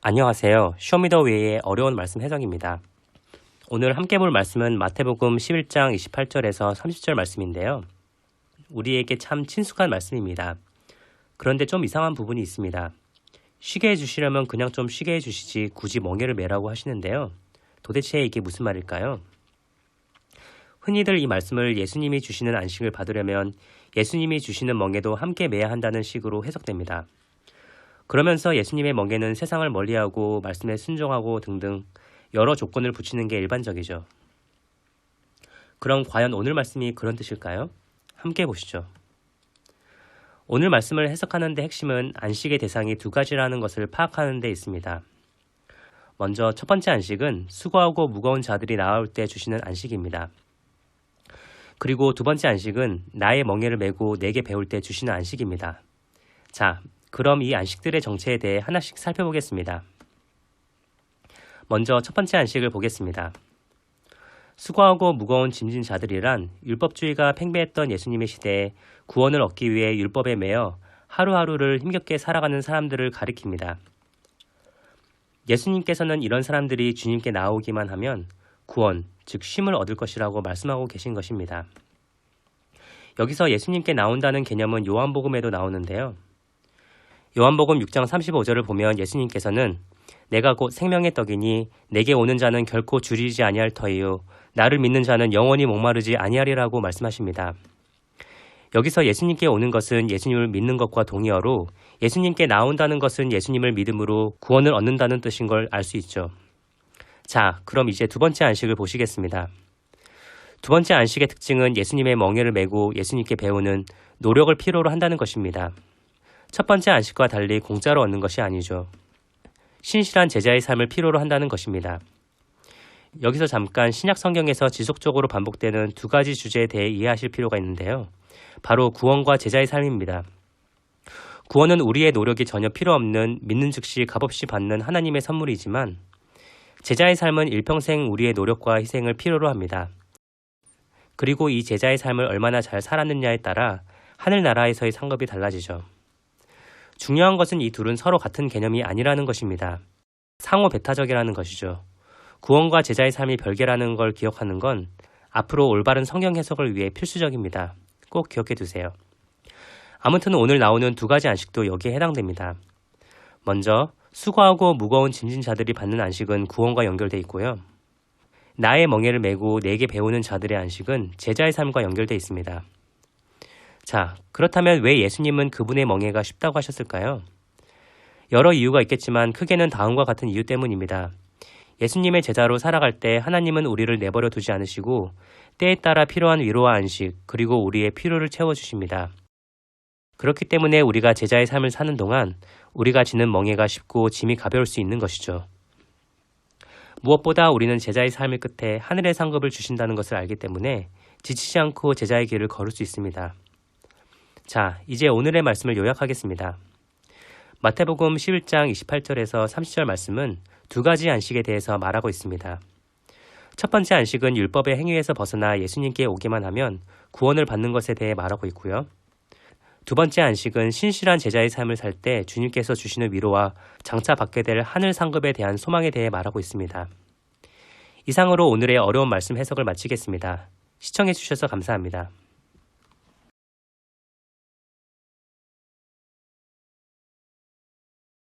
안녕하세요. 쇼미더웨이의 어려운 말씀 해석입니다. 오늘 함께 볼 말씀은 마태복음 11장 28절에서 30절 말씀인데요. 우리에게 참 친숙한 말씀입니다. 그런데 좀 이상한 부분이 있습니다. 쉬게 해주시려면 그냥 좀 쉬게 해주시지 굳이 멍에를 매라고 하시는데요. 도대체 이게 무슨 말일까요? 흔히들 이 말씀을 예수님이 주시는 안식을 받으려면 예수님이 주시는 멍에도 함께 매야 한다는 식으로 해석됩니다. 그러면서 예수님의 멍에는 세상을 멀리하고 말씀에 순종하고 등등 여러 조건을 붙이는 게 일반적이죠. 그럼 과연 오늘 말씀이 그런 뜻일까요? 함께 보시죠. 오늘 말씀을 해석하는 데 핵심은 안식의 대상이 두 가지라는 것을 파악하는 데 있습니다. 먼저 첫 번째 안식은 수고하고 무거운 자들이 나아올 때 주시는 안식입니다. 그리고 두 번째 안식은 나의 멍에를 메고 내게 배울 때 주시는 안식입니다. 자, 그럼 이 안식들의 정체에 대해 하나씩 살펴보겠습니다. 먼저 첫 번째 안식을 보겠습니다. 수고하고 무거운 짐진 자들이란 율법주의가 팽배했던 예수님의 시대에 구원을 얻기 위해 율법에 매여 하루하루를 힘겹게 살아가는 사람들을 가리킵니다. 예수님께서는 이런 사람들이 주님께 나오기만 하면 구원, 즉 쉼을 얻을 것이라고 말씀하고 계신 것입니다. 여기서 예수님께 나온다는 개념은 요한복음에도 나오는데요. 요한복음 6장 35절을 보면 예수님께서는 내가 곧 생명의 떡이니 내게 오는 자는 결코 줄이지 아니할 터이요 나를 믿는 자는 영원히 목마르지 아니하리라고 말씀하십니다. 여기서 예수님께 오는 것은 예수님을 믿는 것과 동의어로 예수님께 나온다는 것은 예수님을 믿음으로 구원을 얻는다는 뜻인 걸 알 수 있죠. 자, 그럼 이제 두 번째 안식을 보시겠습니다. 두 번째 안식의 특징은 예수님의 멍에를 메고 예수님께 배우는 노력을 필요로 한다는 것입니다. 첫 번째 안식과 달리 공짜로 얻는 것이 아니죠. 신실한 제자의 삶을 필요로 한다는 것입니다. 여기서 잠깐 신약 성경에서 지속적으로 반복되는 두 가지 주제에 대해 이해하실 필요가 있는데요. 바로 구원과 제자의 삶입니다. 구원은 우리의 노력이 전혀 필요 없는 믿는 즉시 값없이 받는 하나님의 선물이지만 제자의 삶은 일평생 우리의 노력과 희생을 필요로 합니다. 그리고 이 제자의 삶을 얼마나 잘 살았느냐에 따라 하늘나라에서의 상급이 달라지죠. 중요한 것은 이 둘은 서로 같은 개념이 아니라는 것입니다. 상호 배타적이라는 것이죠. 구원과 제자의 삶이 별개라는 걸 기억하는 건 앞으로 올바른 성경 해석을 위해 필수적입니다. 꼭 기억해 두세요. 아무튼 오늘 나오는 두 가지 안식도 여기에 해당됩니다. 먼저 수고하고 무거운 짐진 자들이 받는 안식은 구원과 연결돼 있고요. 나의 멍에를 메고 내게 배우는 자들의 안식은 제자의 삶과 연결돼 있습니다. 자, 그렇다면 왜 예수님은 그분의 멍에가 쉽다고 하셨을까요? 여러 이유가 있겠지만 크게는 다음과 같은 이유 때문입니다. 예수님의 제자로 살아갈 때 하나님은 우리를 내버려 두지 않으시고 때에 따라 필요한 위로와 안식, 그리고 우리의 필요를 채워주십니다. 그렇기 때문에 우리가 제자의 삶을 사는 동안 우리가 지는 멍에가 쉽고 짐이 가벼울 수 있는 것이죠. 무엇보다 우리는 제자의 삶의 끝에 하늘의 상급을 주신다는 것을 알기 때문에 지치지 않고 제자의 길을 걸을 수 있습니다. 자, 이제 오늘의 말씀을 요약하겠습니다. 마태복음 11장 28절에서 30절 말씀은 두 가지 안식에 대해서 말하고 있습니다. 첫 번째 안식은 율법의 행위에서 벗어나 예수님께 오기만 하면 구원을 받는 것에 대해 말하고 있고요. 두 번째 안식은 신실한 제자의 삶을 살 때 주님께서 주시는 위로와 장차 받게 될 하늘 상급에 대한 소망에 대해 말하고 있습니다. 이상으로 오늘의 어려운 말씀 해석을 마치겠습니다. 시청해 주셔서 감사합니다.